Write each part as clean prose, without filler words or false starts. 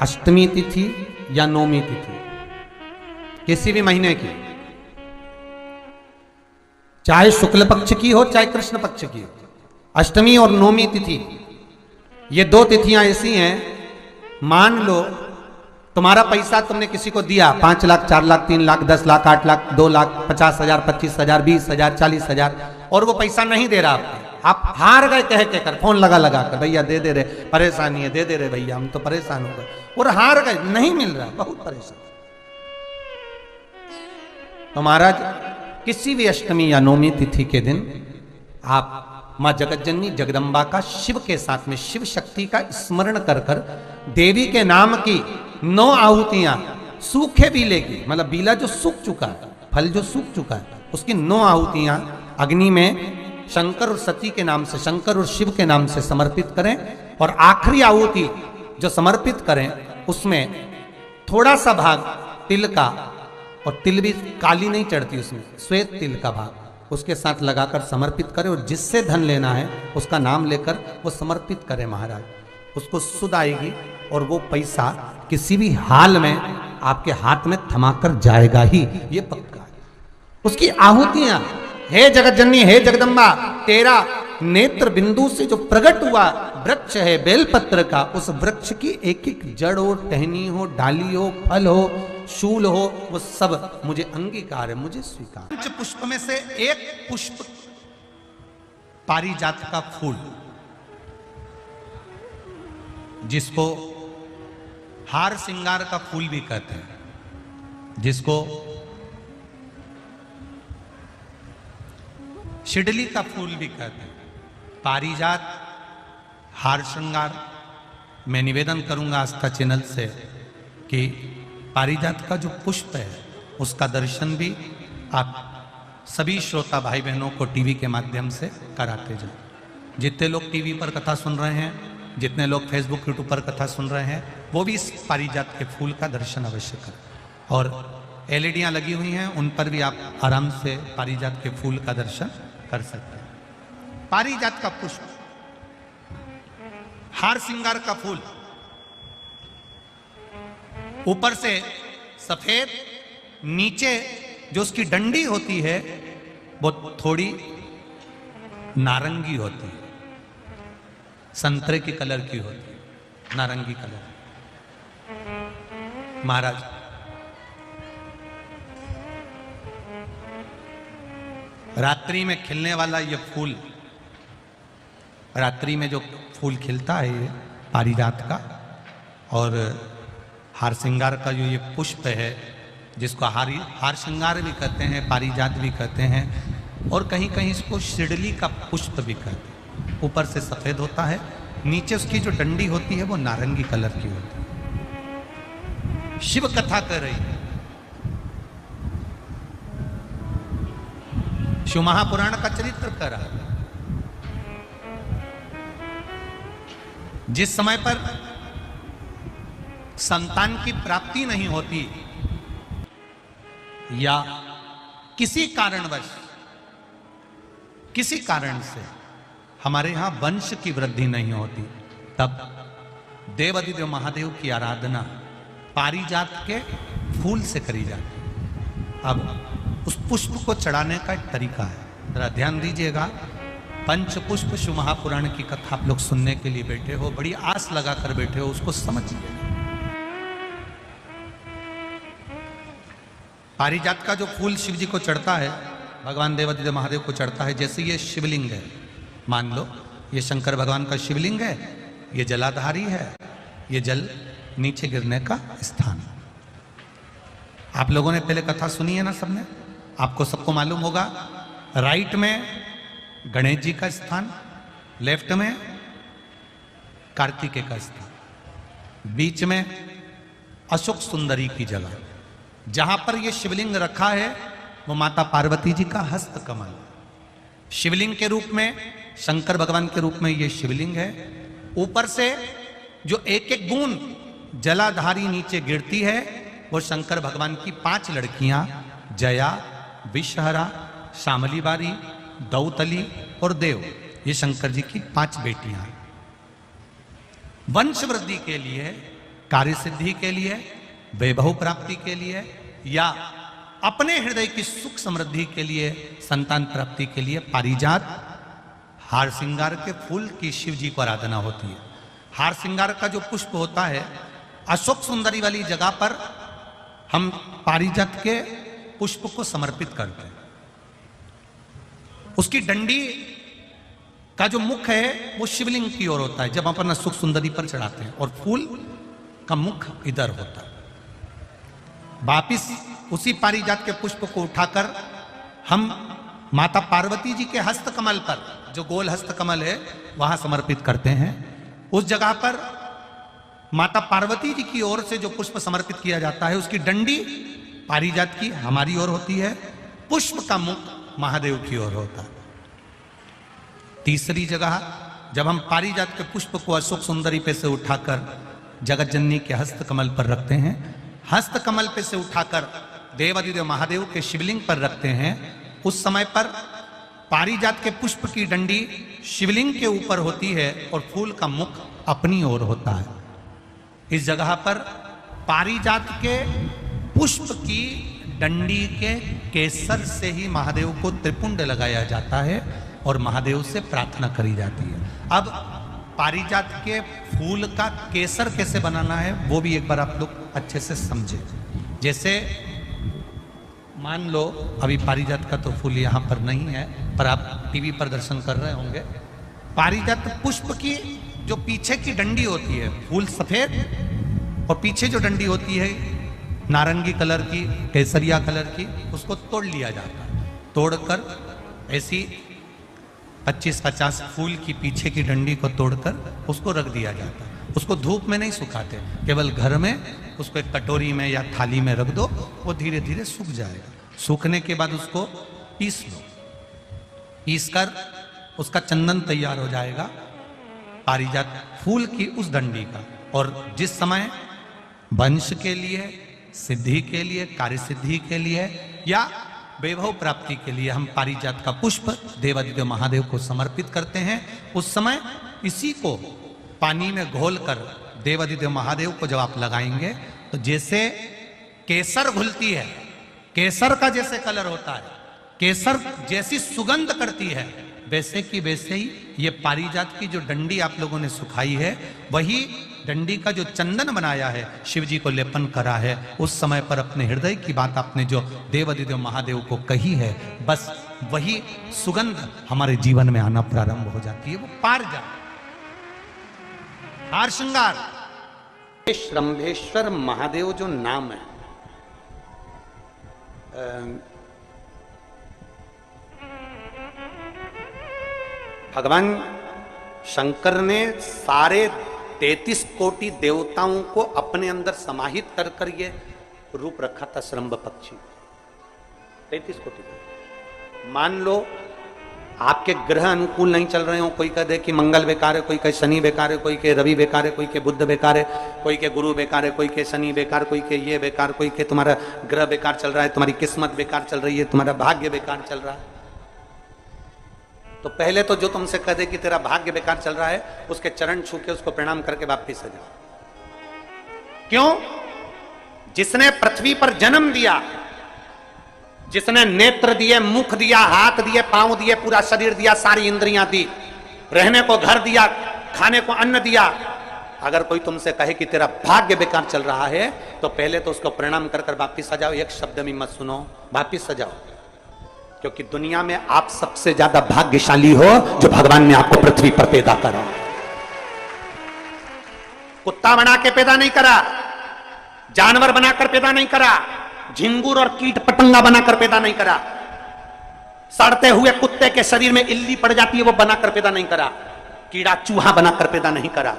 अष्टमी तिथि या नौमी तिथि किसी भी महीने की, चाहे शुक्ल पक्ष की हो चाहे कृष्ण पक्ष की हो, अष्टमी और नौमी तिथि ये दो तिथियां ऐसी हैं, मान लो तुम्हारा पैसा तुमने किसी को दिया 5 लाख 4 लाख 3 लाख 10 लाख 8 लाख 2 लाख 50,000 25,000 20,000 40,000 और वो पैसा नहीं दे रहा आपको, आप हार गए कह के कर, फोन लगा लगा कर, भैया दे दे रहे, परेशानी है, दे दे रहे भैया, हम तो परेशान हो गए, और हार गए, नहीं मिल रहा, बहुत परेशान। तो महाराज किसी भी अष्टमी या नौमी तिथि के दिन आप मां जगतजननी जगदम्बा का शिव के साथ में शिव शक्ति का स्मरण कर कर देवी के नाम की 9 आहुतियां सूखे बीले की, मतलब बीला जो सूख चुका है, फल जो सूख चुका है, उसकी 9 आहुतियां अग्नि में शंकर और सती के नाम से, शंकर और शिव के नाम से समर्पित करें, और आखिरी आहुति जो समर्पित करें उसमें थोड़ा सा भाग तिल का, और तिल भी काली नहीं चढ़ती उसमें, श्वेत तिल का भाग उसके साथ लगाकर समर्पित करें, और जिससे धन लेना है उसका नाम लेकर वो समर्पित करें महाराज, उसको सुध आएगी और वो पैसा किसी भी हाल में आपके हाथ में थमाकर जाएगा ही, ये पक्का है। उसकी आहुतियां, हे जगतजननी हे जगदम्बा, तेरा नेत्र बिंदु से जो प्रकट हुआ वृक्ष है बेलपत्र का, उस वृक्ष की एक एक जड़ हो, टहनी हो, डाली हो, फल हो, शूल हो, वो सब मुझे अंगीकार है, मुझे स्वीकार। पंच पुष्प में से एक पुष्प पारिजात का फूल, जिसको हार श्रृंगार का फूल भी कहते हैं, जिसको शिडली का फूल भी कहते हैं, पारिजात, हार श्रृंगार। मैं निवेदन करूंगा आस्था चैनल से कि पारिजात का जो पुष्प है उसका दर्शन भी आप सभी श्रोता भाई बहनों को टीवी के माध्यम से कराते जाए। जितने लोग टीवी पर कथा सुन रहे हैं, जितने लोग फेसबुक यूट्यूब पर कथा सुन रहे हैं, वो भी इस पारिजात के फूल का दर्शन अवश्य करें। और एलईडियां लगी हुई हैं, उन पर भी आप आराम से पारिजात के फूल का दर्शन कर सकते हैं। पारिजात का पुष्प, हार श्रृंगार का फूल, ऊपर से सफेद, नीचे जो उसकी डंडी होती है वो थोड़ी नारंगी होती है, संतरे की कलर की होती है, नारंगी कलर। महाराज रात्रि में खिलने वाला ये फूल, रात्रि में जो फूल खिलता है ये पारिजात का, और हार श्रृंगार का जो ये पुष्प है, जिसको हार श्रृंगार भी कहते हैं, पारिजात भी कहते हैं, और कहीं कहीं इसको शिडली का पुष्प भी कहते हैं। ऊपर से सफेद होता है, नीचे उसकी जो डंडी होती है वो नारंगी कलर की होती है। शिव कथा कर रही है, शिव महापुराण का चरित्र कर रहा है। जिस समय पर संतान की प्राप्ति नहीं होती या किसी कारणवश, किसी कारण से हमारे यहां वंश की वृद्धि नहीं होती, तब देवाधिदेव महादेव की आराधना पारिजात के फूल से करी जाती है। अब उस पुष्प को चढ़ाने का एक तरीका है, जरा ध्यान दीजिएगा। पंचपुष्प शिव महापुराण की कथा आप लोग सुनने के लिए बैठे हो, बड़ी आस लगा कर बैठे हो, उसको समझिए। पारिजात का जो फूल शिव जी को चढ़ता है, भगवान देवाधिदेव महादेव को चढ़ता है, जैसे ये शिवलिंग है, मान लो ये शंकर भगवान का शिवलिंग है, ये जलाधारी है, ये जल नीचे गिरने का स्थान। आप लोगों ने पहले कथा सुनी है ना सबने, आपको सबको मालूम होगा। राइट में गणेश जी का स्थान, लेफ्ट में कार्तिकेय का स्थान, बीच में अशोक सुंदरी की जगह। जहां पर यह शिवलिंग रखा है वो माता पार्वती जी का हस्त कमल, शिवलिंग के रूप में, शंकर भगवान के रूप में यह शिवलिंग है। ऊपर से जो एक एक बूंद जलाधारी नीचे गिरती है वो शंकर भगवान की 5 लड़कियां, जया, विषहरा, शामली बारी, दौतली और देव, ये शंकर जी की 5 बेटियां। वंश वृद्धि के लिए कार्य सिद्धि के लिए, वैभव प्राप्ति के लिए, या अपने हृदय की सुख समृद्धि के लिए, संतान प्राप्ति के लिए पारिजात हार श्रृंगार के फूल की शिव जी को आराधना होती है। हार श्रृंगार का जो पुष्प होता है, अशोक सुंदरी वाली जगह पर हम पारिजात के पुष्प को समर्पित करते हैं। उसकी डंडी का जो मुख है वो शिवलिंग की ओर होता है जब अपन अशोक सुंदरी पर चढ़ाते हैं, और फूल का मुख इधर होता है। वापिस उसी पारिजात के पुष्प को उठाकर हम माता पार्वती जी के हस्त कमल पर, जो गोल हस्त कमल है, वहां समर्पित करते हैं। उस जगह पर माता पार्वती जी की ओर से जो पुष्प समर्पित किया जाता है, उसकी डंडी पारिजात की हमारी ओर होती है, पुष्प का मुख महादेव की ओर होता है। तीसरी जगह जब हम पारिजात के पुष्प को अशोक सुंदरी पे से उठाकर जगत जननी के हस्त कमल पर रखते हैं, हस्त कमल पे से उठाकर देवादिदेव महादेव के शिवलिंग पर रखते हैं, उस समय पर पारिजात के पुष्प की डंडी शिवलिंग के ऊपर होती है और फूल का मुख अपनी ओर होता है। इस जगह पर पारिजात के पुष्प की डंडी के केसर से ही महादेव को त्रिपुंड लगाया जाता है और महादेव से प्रार्थना करी जाती है। अब पारिजात के फूल का केसर कैसे बनाना है वो भी एक बार आप लोग अच्छे से समझे। जैसे मान लो अभी पारिजात का तो फूल यहाँ पर नहीं है, पर आप टीवी पर दर्शन कर रहे होंगे। पारिजात पुष्प की जो पीछे की डंडी होती है, फूल सफेद और पीछे जो डंडी होती है नारंगी कलर की, केसरिया कलर की, उसको तोड़ लिया जाता है। तोड़कर ऐसी 25-50 फूल की पीछे की डंडी को तोड़कर उसको रख दिया जाता है। उसको धूप में नहीं सुखाते, केवल घर में उसको एक कटोरी में या थाली में रख दो, वो धीरे धीरे सूख जाएगा। सूखने के बाद उसको पीस लो, पीस कर उसका चंदन तैयार हो जाएगा पारिजात फूल की उस डंडी का। और जिस समय वंश के लिए, सिद्धि के लिए, कार्य सिद्धि के लिए या वैभव प्राप्ति के लिए हम पारिजात का पुष्प देवादिदेव महादेव को समर्पित करते हैं, उस समय इसी को पानी में घोलकर देवादिदेव महादेव को जब आप लगाएंगे तो जैसे केसर घुलती है, केसर का जैसे कलर होता है, केसर जैसी सुगंध करती है, वैसे की वैसे ही ये पारिजात की जो डंडी आप लोगों ने सुखाई है, वही डंडी का जो चंदन बनाया है, शिव जी को लेपन करा है, उस समय पर अपने हृदय की बात आपने जो देवादिदेव महादेव को कही है, बस वही सुगंध हमारे जीवन में आना प्रारंभ हो जाती है। वो पारिजात हार श्रृंगार श्रंभेश्वर महादेव जो नाम है, भगवान शंकर ने सारे 33 कोटि देवताओं को अपने अंदर समाहित कर कर ये रूप रखा था श्रंभ पक्षी। 33 कोटि। मान लो आपके ग्रह अनुकूल नहीं चल रहे हो, कोई कह दे कि मंगल बेकार है, कोई कहे शनि बेकार है, कोई कहे रवि बेकार है, कोई कहे बुध बेकार है, कोई के गुरु बेकार है, कोई के शनि बेकार, कोई के ये बेकार, कोई के तुम्हारा ग्रह बेकार चल रहा है, तुम्हारी किस्मत बेकार चल रही है, तुम्हारा भाग्य बेकार चल रहा है। तो पहले तो जो तुमसे कह दे कि तेरा भाग्य बेकार चल रहा है, उसके चरण छू के उसको प्रणाम करके वापिस आ जाओ। क्यों? जिसने पृथ्वी पर जन्म दिया, जिसने नेत्र दिए, मुख दिया, हाथ दिए, पांव दिए, पूरा शरीर दिया, सारी इंद्रियां दी, रहने को घर दिया, खाने को अन्न दिया, अगर कोई तुमसे कहे कि तेरा भाग्य बेकार चल रहा है, तो पहले तो उसको प्रणाम कर कर वापिस आ जाओ। एक शब्द में मत सुनो, वापिस आ जाओ। क्योंकि दुनिया में आप सबसे ज्यादा भाग्यशाली हो जो भगवान ने आपको पृथ्वी पर पैदा करा। कुत्ता बना के पैदा नहीं करा, जानवर बनाकर पैदा नहीं करा, झिंगुर और कीट पतंगा बनाकर पैदा नहीं करा, सड़ते हुए कुत्ते के शरीर में इल्ली पड़ जाती है वो बनाकर पैदा नहीं करा, कीड़ा चूहा बनाकर पैदा नहीं करा।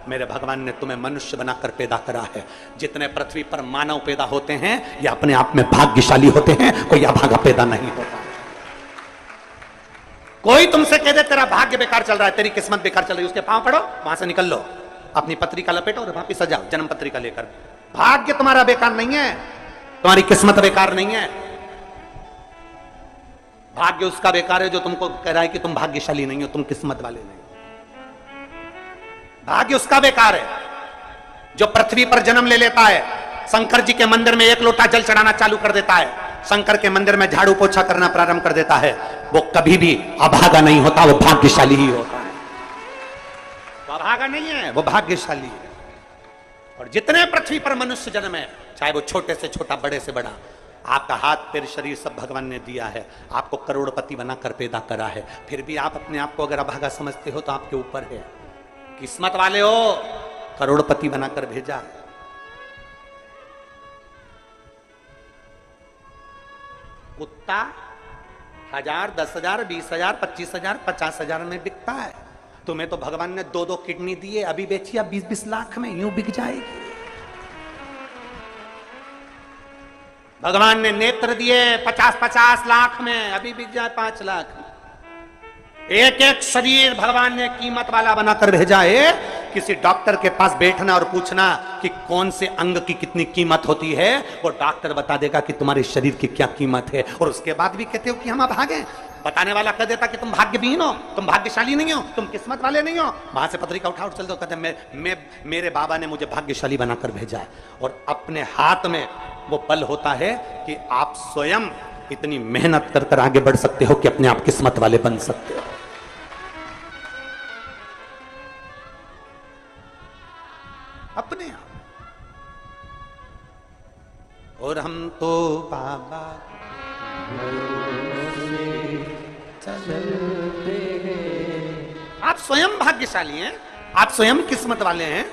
मेरे भगवान ने तुम्हें मनुष्य बनाकर पैदा करा है। जितने पृथ्वी पर मानव पैदा होते हैं ये अपने आप में भाग्यशाली होते हैं, कोई अभागा पैदा नहीं होता। कोई तुमसे कह दे तेरा भाग्य बेकार चल रहा है, तेरी किस्मत बेकार चल रही है, उसके पांव पड़ो, वहां से निकल लो, अपनी पत्रिका लपेटो और वापिस आ जाओ जन्म पत्रिका लेकर। भाग्य तुम्हारा बेकार नहीं है, तुम्हारी किस्मत बेकार नहीं है। भाग्य उसका बेकार है जो तुमको कह रहा है कि तुम भाग्यशाली नहीं हो, तुम किस्मत वाले नहीं। भाग्य उसका बेकार है जो पृथ्वी पर जन्म ले लेता है, शंकर जी के मंदिर में एक लोटा जल चढ़ाना चालू कर देता है, शंकर के मंदिर में झाड़ू पोछा करना प्रारंभ कर देता है, वो कभी भी अभागा नहीं होता, वो भाग्यशाली ही होता है। वो अभागा नहीं है, वो भाग्यशाली है। और जितने पृथ्वी पर मनुष्य जन्म है, चाहे वो छोटे से छोटा, बड़े से बड़ा, आपका हाथ पैर शरीर सब भगवान ने दिया है, आपको करोड़पति बनाकर पैदा करा है, फिर भी आप अपने आप को अगर अभागा समझते हो तो आपके ऊपर है। किस्मत वाले हो, करोड़पति बनाकर भेजा है। कुत्ता 1000, 10,000, 20,000, 25,000, 50,000 में बिकता है। तुम्हें तो भगवान ने 2-2 किडनी दिए, अभी बेचिए 20-20 लाख में, यूं बिक जाएगी। भगवान ने नेत्र दिए 50-50 लाख में, अभी बिक जाए 5 लाख में। एक एक शरीर भगवान ने कीमत वाला बनाकर भेजा है। किसी डॉक्टर के पास बैठना और पूछना कि कौन से अंग की कितनी कीमत होती है, वो डॉक्टर बता देगा कि तुम्हारे शरीर की क्या कीमत है। और उसके बाद भी कहते हो कि हम भागे। बताने वाला कह देता कि तुम भाग्यहीन हो, तुम भाग्यशाली नहीं हो, तुम किस्मत वाले नहीं हो। वहां से पत्रिका उठा चल दो, कहते मेरे बाबा ने मुझे भाग्यशाली बनाकर भेजा है। और अपने हाथ में वो बल होता है कि आप स्वयं इतनी मेहनत कर कर आगे बढ़ सकते हो कि अपने आप किस्मत वाले बन सकते हो। अपने आप। और हम तो बाबा चलते हैं। आप स्वयं भाग्यशाली हैं, आप स्वयं किस्मत वाले हैं।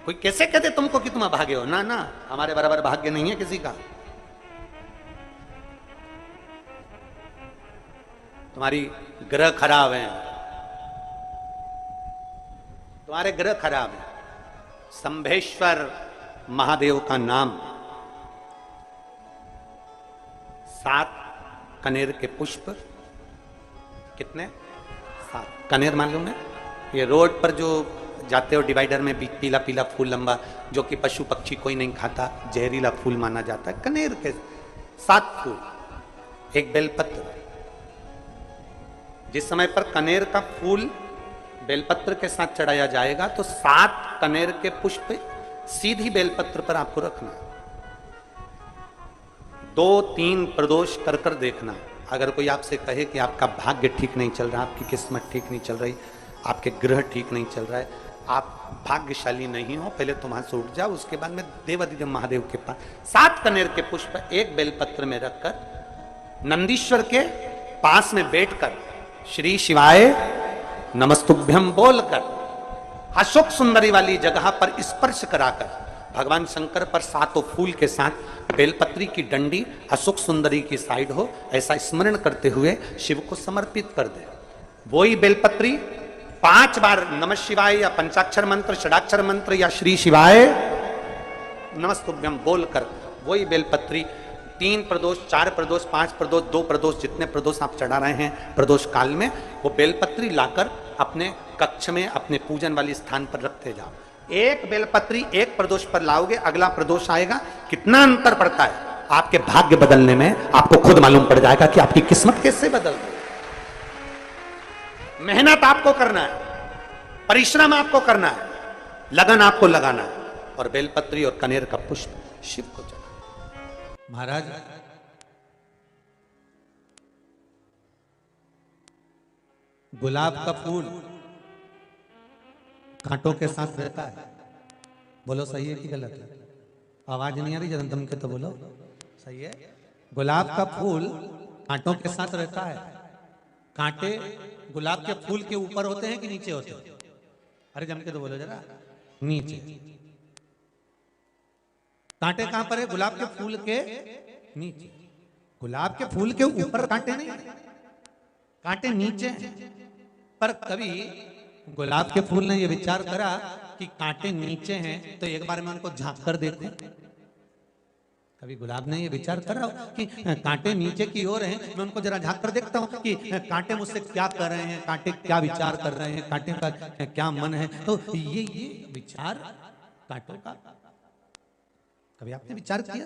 कोई कैसे कहते तुमको कि तुम अभागे हो? ना ना, हमारे बराबर भाग्य नहीं है किसी का। तुम्हारी ग्रह खराब है, तुम्हारे ग्रह खराब है। शंभेश्वर महादेव का नाम 7 कनेर के पुष्प, कितने? 7 कनेर मालूम है? ये रोड पर जो जाते हो डिवाइडर में पीला पीला फूल लंबा, जो कि पशु पक्षी कोई नहीं खाता, जहरीला फूल माना जाता है। कनेर के 7 फूल, एक बेलपत्र। जिस समय पर कनेर का फूल बेलपत्र के साथ चढ़ाया जाएगा तो 7 कनेर के पुष्प सीधी बेलपत्र पर आपको रखना। 2-3 प्रदोष कर कर देखना। अगर कोई आपसे कहे कि आपका भाग्य ठीक नहीं चल रहा, आपकी किस्मत ठीक नहीं चल रही, आपके ग्रह ठीक नहीं चल रहा है, आप भाग्यशाली नहीं हो, पहले तुम वहां से उठ जाओ। उसके बाद में देवाधिदेव महादेव के पास 7 कनेर के पुष्प एक बेलपत्र में रखकर नंदीश्वर के पास में बैठकर श्री शिवाय नमस्तुभ्यम बोलकर अशोक सुंदरी वाली जगह पर स्पर्श कराकर भगवान शंकर पर 7 फूल के साथ बेलपत्री की डंडी अशोक सुंदरी की साइड हो, ऐसा स्मरण करते हुए शिव को समर्पित कर दे। वही बेलपत्री 5 बार नमः शिवाय या पंचाक्षर मंत्र, षडाक्षर मंत्र या श्री शिवाय नमस्तुभ्यम बोलकर वही बेलपत्री 3 प्रदोष, 4 प्रदोष, 5 प्रदोष, 2 प्रदोष, जितने प्रदोष आप चढ़ा रहे हैं प्रदोष काल में, वो बेलपत्री लाकर अपने कक्ष में अपने पूजन वाले स्थान पर रखते जाओ। एक बेलपत्री एक प्रदोष पर लाओगे, अगला प्रदोष आएगा, कितना अंतर पड़ता है आपके भाग्य बदलने में, आपको खुद मालूम पड़ जाएगा कि आपकी किस्मत कैसे बदल गई। मेहनत आपको करना है, परिश्रम आपको करना है, लगन आपको लगाना है, और बेलपत्री और कनेर का पुष्प शिव को चढ़ा। महाराज, गुलाब का फूल कांटों के साथ रहता है। बोलो सही है कि गलत है? आवाज नहीं आ रही जब तुम के तो बोलो सही है। गुलाब का फूल कांटों के साथ रहता है। कांटे गुलाब के फूल के ऊपर होते हैं कि नीचे होते हैं? अरे जम के तो बोलो जरा। नीचे। कांटे कहां पर है? गुलाब के फूल के नीचे। गुलाब के फूल के ऊपर कांटे नहीं, कांटे नीचे हैं। पर कभी गुलाब के फूल ने यह विचार करा कि कांटे नीचे हैं तो एक बार मैं उनको झांक कर देखते हैं। कभी गुलाब ने यह विचार करा कि कांटे नीचे की ओर हैं, मैं उनको जरा झांक कर देखता हूं कि कांटे मुझसे क्या कर रहे हैं, कांटे क्या विचार कर रहे हैं, कांटे का क्या मन है। तो ये विचार कांटों का कभी आपने विचार किया?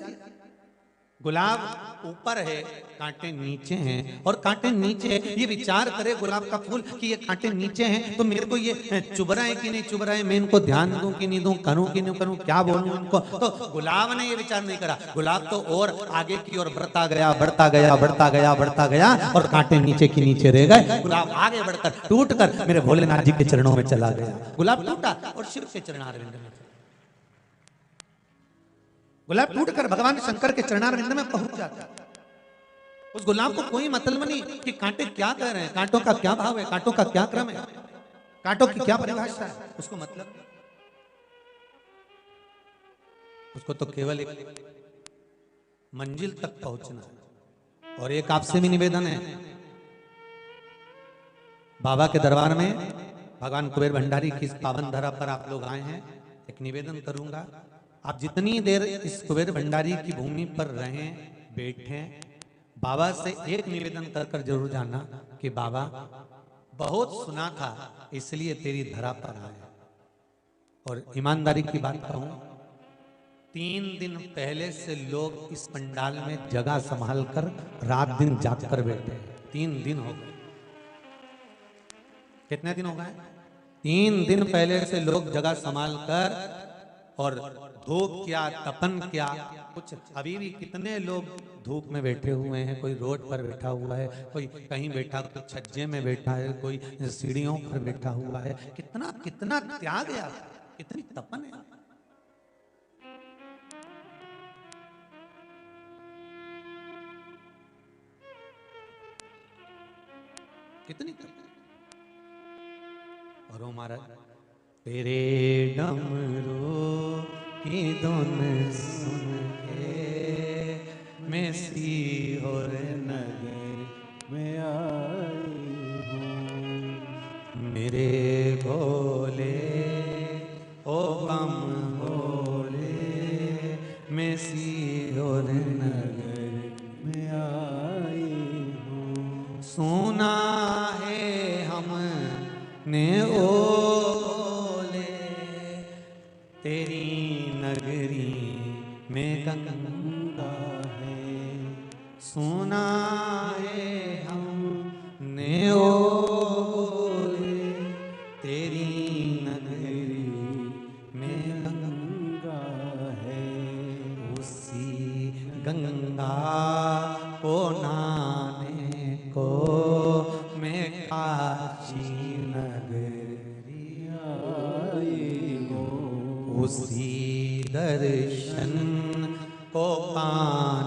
गुलाब ऊपर है, कांटे नीचे हैं, और कांटे नीचे ये विचार करे गुलाब का फूल कि ये कांटे नीचे हैं तो मेरे को ये चुभ रहा है कि नहीं चुभ रहा है, मैं इनको ध्यान दूं कि नहीं दूं, करूं कि नहीं करूं, क्या बोलूं इनको। तो गुलाब ने ये विचार नहीं करा, गुलाब तो और आगे की ओर बढ़ता गया बढ़ता गया बढ़ता गया बढ़ता गया, और कांटे नीचे की नीचे रह गए। गुलाब आगे बढ़कर टूट कर मेरे भोलेनाथ जी के चरणों में चला गया। गुलाब टूटा और शिव के चरणारविंद में, गुलाब टूटकर भगवान शंकर के चरणारविंद में पहुंच जाता। उस गुलाब को कोई मतलब नहीं कि कांटे क्या कह रहे हैं, कांटों का क्या भाव है, कांटों का क्या क्रम है, कांटों की क्या परिभाषा है, उसको मतलब उसको तो केवल एक मंजिल तक पहुंचना है। और एक आपसे भी निवेदन है, बाबा के दरबार में भगवान कुबेर भंडारी की इस पावन धरा पर आप लोग आए हैं, एक निवेदन करूंगा, आप जितनी देर इस कुबेर भंडारी की भूमि पर रहें बैठें, बाबा से एक निवेदन कर कर जरूर जाना कि बाबा बहुत सुना था इसलिए तेरी धरा पर आए। और ईमानदारी की बात कहूं, 3 दिन पहले से लोग इस पंडाल में जगह संभाल कर रात दिन जाग कर बैठे। 3 दिन हो गए। कितने दिन हो गए? 3 दिन पहले से लोग जगह संभाल कर और धूप क्या तपन क्या, कुछ अभी भी कितने लोग धूप में बैठे हुए हैं, कोई रोड पर बैठा हुआ है, कोई कहीं बैठा, कोई छज्जे में बैठा है, कोई सीढ़ियों पर बैठा हुआ है। कितना कितना त्याग है, कितनी तपन है। कितनी तपन। और वो महाराज तेरे डमरू की धुन सुन के मैं सीहोर नगर में आई हूँ, मेरे भोले ओ बम भोले मैं सीहोर नगर में आई हूँ। सुना है हमने ओ तेरी नगरी में गंगा है, सुना है हमने ओ तेरी नगरी में गंगा है। उसी गंगा को नहाने को मैं काशी नगरी आई हूँ, उसी दर्शन को पाने